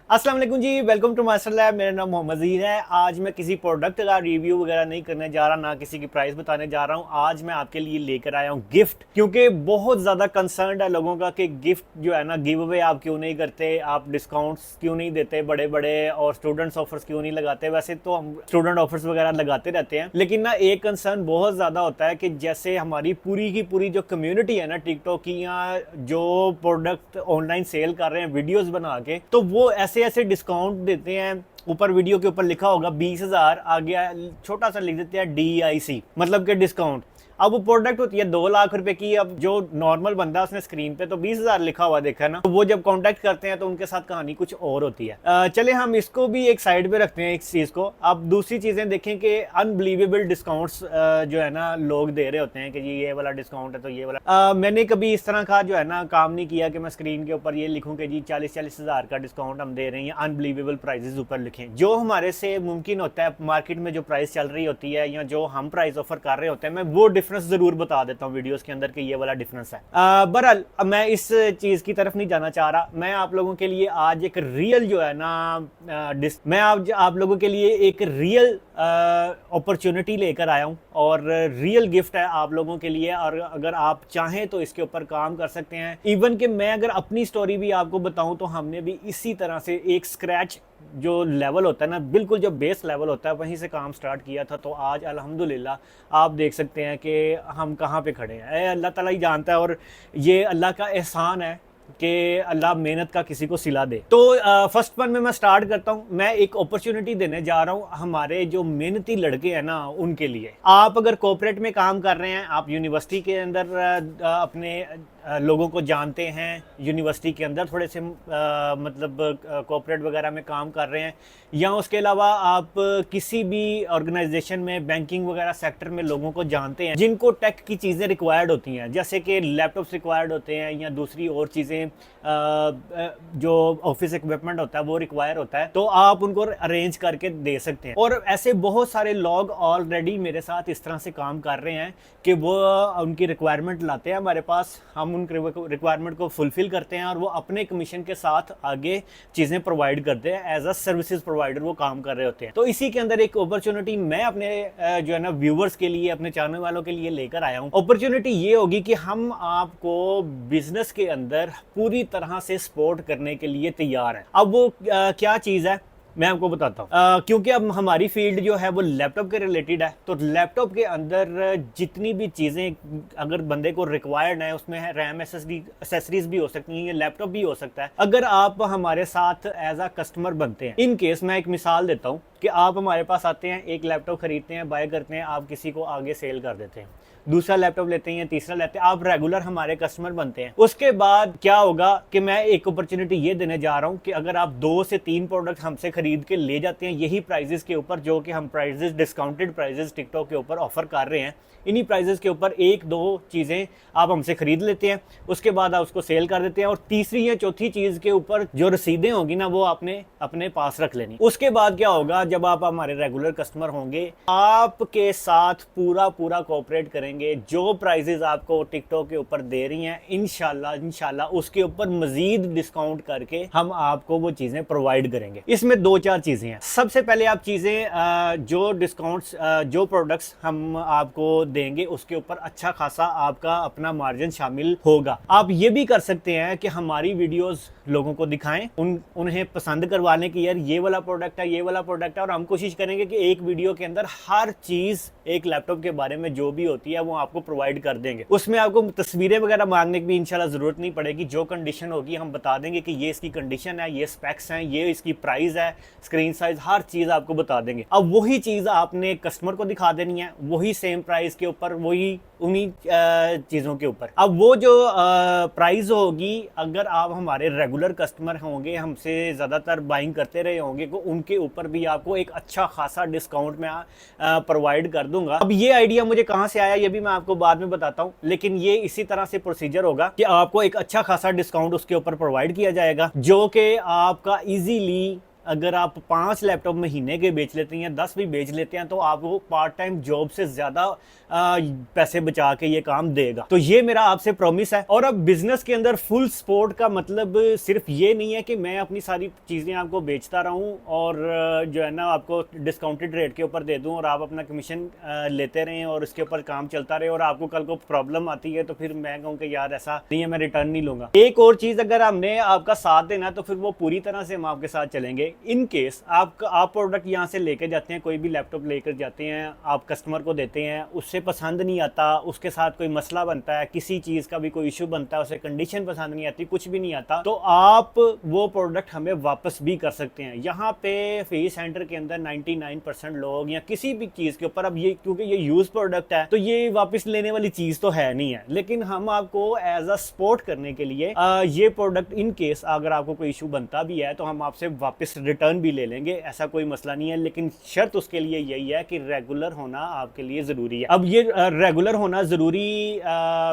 अस्सलाम वालेकुम जी, welcome to master lab. मेरा नाम मोहम्मद ज़हीर है। आज मैं किसी प्रोडक्ट का रिव्यू वगैरह नहीं करने जा रहा, ना किसी की प्राइस बताने जा रहा हूँ। आज मैं आपके लिए लेकर आया हूँ गिफ्ट, क्योंकि बहुत ज़्यादा कंसर्न है लोगों का कि गिफ्ट जो है ना, गिव अवे आप क्यों नहीं करते, आप डिस्काउंट्स क्यों नहीं देते बड़े बड़े, और स्टूडेंट्स ऑफर्स क्यों नहीं लगाते। वैसे तो हम स्टूडेंट ऑफर्स वगैरह लगाते रहते हैं, लेकिन ना एक कंसर्न बहुत ज़्यादा होता है कि जैसे हमारी पूरी की पूरी जो कम्युनिटी है ना टिकटॉक की, या जो प्रोडक्ट ऑनलाइन सेल कर रहे हैं वीडियोज़ बना के, तो वो ऐसे ऐसे डिस्काउंट देते हैं। ऊपर वीडियो के ऊपर लिखा होगा 20,000, आगे छोटा सा लिख देते हैं DIC, मतलब कि डिस्काउंट। अब वो प्रोडक्ट होती है 2 लाख रुपए की। अब जो नॉर्मल बंदा उसने स्क्रीन पे तो 20,000 लिखा हुआ देखा ना, तो वो जब कांटेक्ट करते हैं तो उनके साथ कहानी कुछ और होती है। चले हम इसको भी एक साइड पे रखते हैं इस चीज को। अब दूसरी चीजें देखें कि अनबिलीवेबल डिस्काउंट्स जो है ना लोग दे रहे होते हैं कि जी ये वाला डिस्काउंट है तो ये वाला। मैंने कभी इस तरह का जो है ना काम नहीं किया कि मैं स्क्रीन के ऊपर ये लिखूं कि जी 40-40 हज़ार का डिस्काउंट हम दे रहे हैं, अनबिलीवेबल प्राइजेस ऊपर लिखें। जो हमारे से मुमकिन होता है, मार्केट में जो प्राइस चल रही होती है या जो हम प्राइस ऑफर कर रहे होते हैं, मैं वो डिफरेंस जरूर बता देता हूँ वीडियोस के अंदर कि ये वाला डिफरेंस है। बहरहाल अब मैं इस चीज की तरफ नहीं जाना चाह रहा। मैं आप लोगों के लिए आज एक रियल जो है ना मैं आप लोगों के लिए एक रियल अपॉर्चुनिटी लेकर आया हूँ, और रियल गिफ्ट है आप लोगों के लिए। और अगर आप चाहें तो इसके ऊपर काम कर सकते हैं। इवन कि मैं अगर अपनी स्टोरी भी आपको बताऊं तो हमने भी इसी तरह से एक स्क्रैच जो लेवल होता है ना, बिल्कुल जो बेस लेवल होता है, वहीं से काम स्टार्ट किया था। तो आज अल्हम्दुलिल्लाह आप देख सकते हैं कि हम कहाँ पे खड़े हैं। अल्लाह ताला ही जानता है, और ये अल्लाह का एहसान है कि अल्लाह मेहनत का किसी को सिला दे। तो फर्स्ट वन में मैं स्टार्ट करता हूँ। मैं एक अपॉर्चुनिटी देने जा रहा हूँ हमारे जो मेहनती लड़के हैं ना उनके लिए। आप अगर कॉर्पोरेट में काम कर रहे हैं, आप यूनिवर्सिटी के अंदर अपने लोगों को जानते हैं, यूनिवर्सिटी के अंदर थोड़े से मतलब कॉर्पोरेट वगैरह में काम कर रहे हैं, या उसके अलावा आप किसी भी ऑर्गेनाइजेशन में बैंकिंग वगैरह सेक्टर में लोगों को जानते हैं जिनको टेक की चीज़ें रिक्वायर्ड होती हैं, जैसे कि लैपटॉप्स रिक्वायर्ड होते हैं या दूसरी और चीज़ें जो ऑफिस इक्विपमेंट होता है वो रिक्वायर होता है, तो आप उनको अरेंज करके दे सकते हैं। और ऐसे बहुत सारे लोग ऑलरेडी मेरे साथ इस तरह से काम कर रहे हैं कि वो उनकी रिक्वायरमेंट लाते हैं हमारे पास, हम उन रिक्वायरमेंट को फुलफिल करते हैं, और वो अपने कमीशन के साथ आगे चीज़ें प्रोवाइड करते हैं। एज अ सर्विसेज प्रोवाइडर वो काम कर रहे होते हैं। तो इसी के अंदर एक अपॉर्चुनिटी मैं अपने जो है ना व्यूवर्स के लिए, अपने चाहने वालों के लिए लेकर आया हूँ। अपॉर्चुनिटी ये होगी कि हम आपको बिजनेस के अंदर पूरी तरह से सपोर्ट करने के लिए तैयार हैं। अब वो क्या चीज़ है मैं आपको बताता हूँ। क्योंकि अब हमारी फील्ड जो है वो लैपटॉप के रिलेटेड है, तो लैपटॉप के अंदर जितनी भी चीज़ें अगर बंदे को रिक्वायर्ड है, उसमें रैम एसेसरीज भी हो सकती हैं, ये लैपटॉप भी हो सकता है। अगर आप हमारे साथ एज अ कस्टमर बनते हैं, इन केस मैं एक मिसाल देता हूँ कि आप हमारे पास आते हैं, एक लैपटॉप खरीदते हैं, बाय करते हैं, आप किसी को आगे सेल कर देते हैं, दूसरा लैपटॉप लेते हैं, तीसरा लेते हैं, आप रेगुलर हमारे कस्टमर बनते हैं। उसके बाद क्या होगा कि मैं एक अपॉर्चुनिटी ये देने जा रहा हूं कि अगर आप 2 से 3 प्रोडक्ट हमसे खरीद के ले जाते हैं यही प्राइजेस के ऊपर, जो कि हम प्राइजेस डिस्काउंटेड प्राइजेस टिकटॉक के ऊपर ऑफर कर रहे हैं, इन्हीं प्राइजेस के ऊपर 1-2 चीज़ें आप हमसे खरीद लेते हैं, उसके बाद आप उसको सेल कर देते हैं, और तीसरी या चौथी चीज़ के ऊपर जो रसीदें होंगी ना वो आपने अपने पास रख लेनी। उसके बाद क्या होगा, जब आप हमारे रेगुलर कस्टमर होंगे, आपके साथ पूरा कोऑपरेट करेंगे। जो प्राइजेस आपको टिकटॉक के ऊपर दे रही हैं, इंशाल्लाह उसके ऊपर मजीद डिस्काउंट करके हम आपको वो चीज़ें प्रोवाइड करेंगे। इसमें 2-4 चीज़ें हैं। सबसे पहले आप चीज़ें जो डिस्काउंट्स जो प्रोडक्ट्स हम आपको देंगे उसके ऊपर अच्छा खासा आपका अपना मार्जिन शामिल होगा। आप ये भी कर सकते हैं कि हमारी वीडियोस लोगों को दिखाएं, उन्हें पसंद करवाने की, यार ये वाला प्रोडक्ट है, ये वाला प्रोडक्ट है, और हम कोशिश करेंगे कि एक वीडियो के अंदर हर चीज़ एक लैपटॉप के बारे में जो भी होती है वो आपको प्रोवाइड कर देंगे। उसमें आपको तस्वीरें वगैरह मांगने की भी इंशाल्लाह ज़रूरत नहीं पड़ेगी। जो कंडीशन होगी हम बता देंगे कि ये इसकी कंडीशन है, ये स्पेक्स हैं, ये इसकी प्राइस है, स्क्रीन साइज, हर चीज़ आपको बता देंगे। अब वही चीज़ आपने कस्टमर को दिखा देनी है, वही सेम प्राइस के ऊपर, वही उन्हीं चीज़ों के ऊपर। अब वो जो प्राइस होगी, अगर आप हमारे रेगुलर कस्टमर होंगे, हमसे ज़्यादातर बाइंग करते रहे होंगे, तो उनके ऊपर भी आपको एक अच्छा खासा डिस्काउंट में प्रोवाइड कर दूंगा। अब ये आइडिया मुझे कहाँ से आया ये भी मैं आपको बाद में बताता हूँ, लेकिन ये इसी तरह से प्रोसीजर होगा कि आपको एक अच्छा खासा डिस्काउंट उसके ऊपर प्रोवाइड किया जाएगा, जो कि आपका इजीली अगर आप 5 लैपटॉप महीने के बेच लेते हैं या 10 भी बेच लेते हैं तो आपको पार्ट टाइम जॉब से ज्यादा पैसे बचा के ये काम देगा। तो ये मेरा आपसे प्रॉमिस है। और अब बिजनेस के अंदर फुल सपोर्ट का मतलब सिर्फ ये नहीं है कि मैं अपनी सारी चीजें आपको बेचता रहूं और जो है ना आपको डिस्काउंटेड रेट के ऊपर दे दूं और आप अपना कमीशन लेते रहें और उसके ऊपर काम चलता रहे और आपको कल को प्रॉब्लम आती है तो फिर मैं कहूँ कि यार ऐसा नहीं है, मैं रिटर्न नहीं लूंगा। एक और चीज, अगर हमने आपका साथ देना तो फिर वो पूरी तरह से हम आपके साथ चलेंगे। इन केस आप प्रोडक्ट यहाँ से लेके जाते हैं, कोई भी लैपटॉप लेकर जाते हैं, आप कस्टमर को देते हैं, उससे पसंद नहीं आता, उसके साथ कोई मसला बनता है, किसी चीज का भी कोई इशू बनता है, उसे कंडीशन पसंद नहीं आती, कुछ भी नहीं आता, तो आप वो प्रोडक्ट हमें वापस भी कर सकते हैं। यहाँ पे फेस सेंटर के अंदर 99% लोग या किसी भी चीज के ऊपर, अब ये क्योंकि ये यूज प्रोडक्ट है तो ये वापस लेने वाली चीज तो है नहीं है, लेकिन हम आपको एज अ सपोर्ट करने के लिए ये प्रोडक्ट इन केस अगर आपको कोई इशू बनता भी है तो हम आपसे वापस रिटर्न भी ले लेंगे, ऐसा कोई मसला नहीं है। लेकिन शर्त उसके लिए यही है कि रेगुलर होना आपके लिए जरूरी है। अब ये रेगुलर होना जरूरी,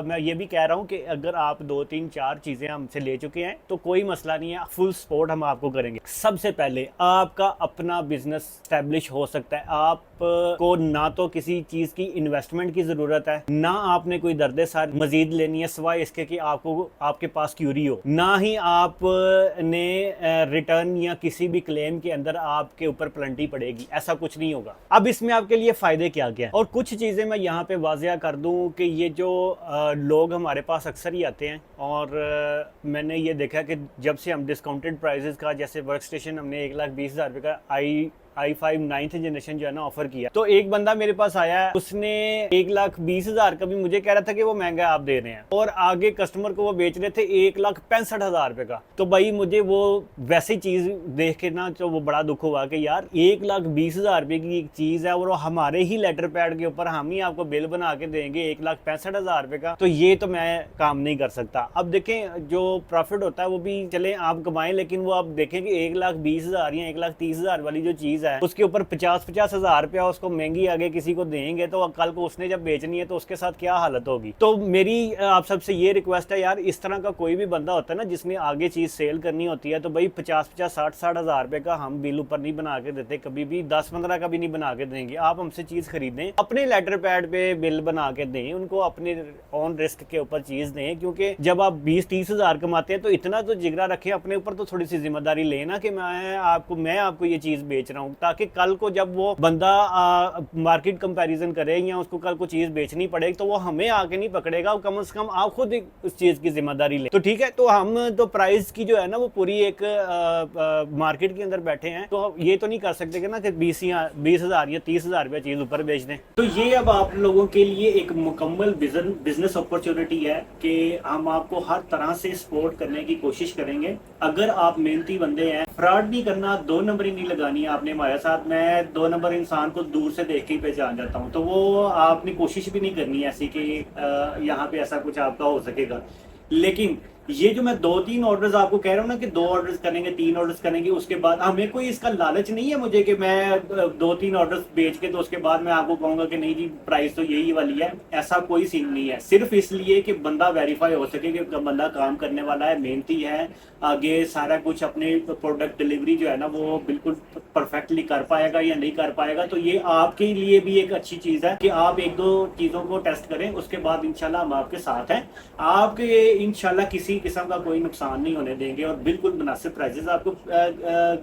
मैं ये भी कह रहा हूँ कि अगर आप 2 3 4 चीजें हमसे ले चुके हैं तो कोई मसला नहीं है, फुल सपोर्ट हम आपको करेंगे। सबसे पहले आपका अपना बिजनेस स्टैब्लिश हो सकता है। आप को ना तो किसी चीज की इन्वेस्टमेंट की जरूरत है, ना आपने कोई दर्दे सार मजीद लेनी है सिवाय इसके कि आपको आपके पास क्यूरी हो, ना ही आपने रिटर्न या किसी भी क्लेम के अंदर आपके ऊपर पेनल्टी पड़ेगी, ऐसा कुछ नहीं होगा। अब इसमें आपके लिए फायदे क्या क्या है, और कुछ चीजें मैं यहाँ पे वाजिया कर दूं कि ये जो लोग हमारे पास अक्सर ही आते हैं और मैंने ये देखा कि जब से हम डिस्काउंटेड प्राइसेस का, जैसे वर्क स्टेशन हमने 1,20,000 रुपये का i5 9th जनरेशन जो है ना ऑफर किया, तो एक बंदा मेरे पास आया है, उसने 1,20,000 का भी मुझे कह रहा था कि वो महंगा आप दे रहे हैं, और आगे कस्टमर को वो बेच रहे थे 1,65,000 रुपए का। तो भाई मुझे वो वैसी चीज देख के ना तो वो बड़ा दुख हुआ कि यार 1,20,000 रुपए की एक चीज है और हमारे ही लेटर पैड के ऊपर हम ही आपको बिल बना के देंगे 1,65,000 रुपए का, तो ये तो मैं काम नहीं कर सकता। अब देखें जो प्रॉफिट होता है वो भी चले आप कमाएं, लेकिन वो आप देखें कि 1,20,000 या 1,30,000 वाली जो चीज है उसके ऊपर 50,000 रुपया उसको महंगी आगे किसी को देंगे तो कल को उसने जब बेचनी है तो उसके साथ क्या हालत होगी। तो मेरी आप सबसे ये रिक्वेस्ट है यार, इस तरह का कोई भी बंदा होता है ना जिसने आगे चीज सेल करनी होती है, तो भाई 50,000 60,000 रुपए का हम बिल ऊपर नहीं बना के देते, कभी भी 10-15 का भी नहीं बना के देंगे। आप हमसे चीज खरीदें, अपने लेटर पैड पे बिल बना के दें, उनको अपने ऑन रिस्क के ऊपर चीज दें, क्योंकि जब आप 20-30,000 कमाते हैं तो इतना तो जिगरा रखें अपने ऊपर, तो थोड़ी सी जिम्मेदारी लेना कि मैं आपको ये चीज बेच रहा हूँ, ताकि कल को जब वो बंदा मार्केट कंपैरिजन करे या उसको कल को चीज बेचनी पड़े तो वो हमें आके नहीं पकड़ेगा, कम से कम आप खुद उस चीज की जिम्मेदारी ले। तो ठीक है, तो हम तो प्राइस की जो है ना वो पूरी एक मार्केट के अंदर बैठे हैं, तो ये तो नहीं कर सकते कि ना कि 20,000 या 30,000 रुपया चीज ऊपर बेच दें। तो ये अब आप लोगों के लिए एक मुकम्मल बिजनेस अपॉर्चुनिटी है कि हम आपको हर तरह से सपोर्ट करने की कोशिश करेंगे। अगर आप मेहनती बंदे हैं, फ्रॉड नहीं करना, 2 नंबरी नहीं लगानी है आपने हमारे साथ। मैं 2 नंबर इंसान को दूर से देख के ही पहचान जाता हूँ, तो वो आपने कोशिश भी नहीं करनी है ऐसी कि यहाँ पे ऐसा कुछ आपका हो सकेगा। लेकिन ये जो मैं 2-3 ऑर्डर्स आपको कह रहा हूँ ना कि 2 ऑर्डर्स करेंगे, 3 ऑर्डर्स करेंगे, उसके बाद हमें कोई इसका लालच नहीं है मुझे कि मैं 2-3 ऑर्डर्स बेच के तो उसके बाद मैं आपको कहूंगा कि नहीं जी प्राइस तो यही वाली है, ऐसा कोई सीन नहीं है। सिर्फ इसलिए कि बंदा वेरीफाई हो सके कि बंदा काम करने वाला है, मेहनती है, आगे सारा कुछ अपने प्रोडक्ट डिलीवरी जो है ना वो बिल्कुल परफेक्टली कर पाएगा या नहीं कर पाएगा। तो ये आपके लिए भी एक अच्छी चीज है कि आप 1-2 चीजों को टेस्ट करें, उसके बाद इंशाल्लाह हम आपके साथ हैं, आपके इंशाल्लाह किसी किस्म का कोई नुकसान नहीं होने देंगे और बिल्कुल मुनासिब प्राइसेस आपको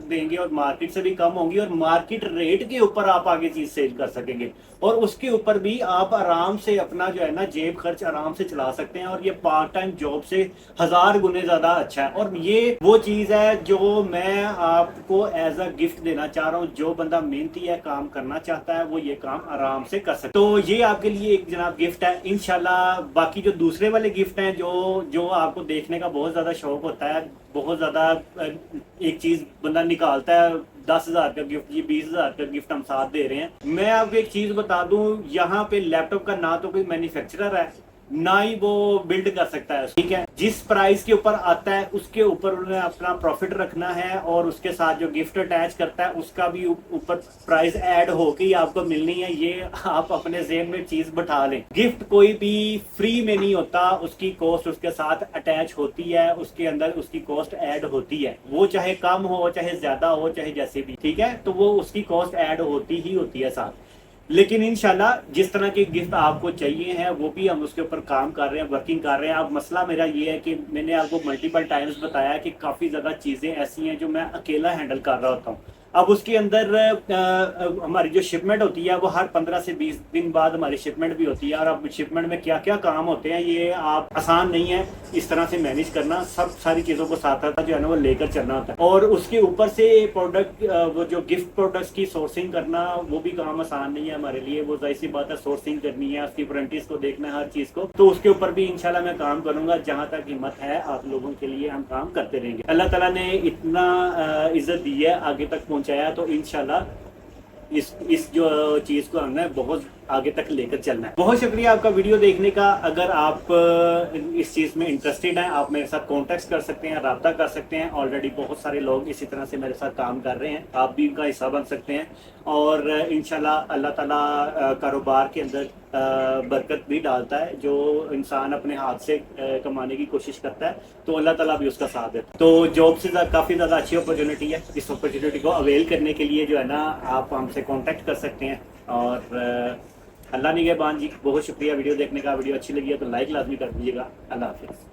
देंगे और मार्केट से भी कम होंगी और मार्केट रेट के ऊपर आप आगे चीज सेल कर सकेंगे, और उसके ऊपर भी आप आराम से अपना जो है ना जेब खर्च आराम से चला सकते हैं। और ये पार्ट टाइम जॉब से 1000 गुने ज्यादा अच्छा है, और ये वो चीज है जो मैं आपको एज अ गिफ्ट देना चाह रहा हूँ। जो बंदा मेहनती है, काम करना चाहता है, वो ये काम आराम से कर सकता है। तो ये आपके लिए एक जनाब गिफ्ट है इंशाल्लाह। बाकी जो दूसरे वाले गिफ्ट हैं जो आपको देखने का बहुत ज्यादा शौक होता है, बहुत ज्यादा एक चीज बंदा निकालता है, 10,000 का गिफ्ट, ये 20,000 का गिफ्ट हम साथ दे रहे हैं। मैं आपको एक चीज बता दूं, यहाँ पे लैपटॉप का ना तो कोई मैन्युफैक्चरर है, ना ही वो बिल्ड कर सकता है, ठीक है। जिस प्राइस के ऊपर आता है उसके ऊपर उन्हें अपना प्रॉफिट रखना है, और उसके साथ जो गिफ्ट अटैच करता है उसका भी ऊपर प्राइस ऐड होके ही आपको मिलनी है। ये आप अपने जेहन में चीज बैठा लें। गिफ्ट कोई भी फ्री में नहीं होता, उसकी कॉस्ट उसके साथ अटैच होती है, उसके अंदर उसकी कॉस्ट ऐड होती है। वो चाहे कम हो चाहे ज्यादा हो चाहे जैसे भी, ठीक है, तो वो उसकी कॉस्ट ऐड होती ही होती है साथ। लेकिन इंशाल्लाह जिस तरह के गिफ्ट आपको चाहिए हैं वो भी हम उसके ऊपर काम कर रहे हैं, वर्किंग कर रहे हैं। अब मसला मेरा ये है कि मैंने आपको मल्टीपल टाइम्स बताया कि काफ़ी ज़्यादा चीज़ें ऐसी हैं जो मैं अकेला हैंडल कर रहा होता हूँ। अब उसके अंदर हमारी जो शिपमेंट होती है वो हर 15 से 20 दिन बाद हमारी शिपमेंट भी होती है, और अब शिपमेंट में क्या क्या काम होते हैं ये आप आसान नहीं है इस तरह से मैनेज करना। सब सारी चीज़ों को साथ साथ जो है ना वो लेकर चलना होता है, और उसके ऊपर से प्रोडक्ट वो जो गिफ्ट प्रोडक्ट्स की सोर्सिंग करना वो भी काम आसान नहीं है हमारे लिए। वो जाहिर सी बात है, सोर्सिंग करनी है, उसकी वारंटीज को देखना है, हर चीज़ को, तो उसके ऊपर भी इंशाल्लाह मैं काम करूंगा। जहां तक हिम्मत है आप लोगों के लिए हम काम करते रहेंगे। अल्लाह ताला ने इतना इज्जत दी है, आगे तक पहुंचाया, तो इंशाल्लाह इस जो चीज़ को हमने बहुत आगे तक लेकर चलना है। बहुत शुक्रिया आपका वीडियो देखने का। अगर आप इस चीज़ में इंटरेस्टेड हैं आप मेरे साथ कॉन्टेक्ट कर सकते हैं, रब्ता कर सकते हैं। ऑलरेडी बहुत सारे लोग इसी तरह से मेरे साथ काम कर रहे हैं, आप भी उनका हिस्सा बन सकते हैं। और इंशाल्लाह अल्लाह ताला कारोबार के अंदर बरकत भी डालता है। जो इंसान अपने हाथ से कमाने की कोशिश करता है तो अल्लाह ताला भी उसका साथ देता है। तो जॉब से काफ़ी ज़्यादा अच्छी अपॉर्चुनिटी है। इस अपॉर्चुनिटी को अवेल करने के लिए जो है ना आप हमसे कॉन्टेक्ट कर सकते हैं। और अल्लाह निगहबान जी, बहुत शुक्रिया वीडियो देखने का। वीडियो अच्छी लगी है तो लाइक लाजमी कर दीजिएगा। अल्लाह हाफिज़।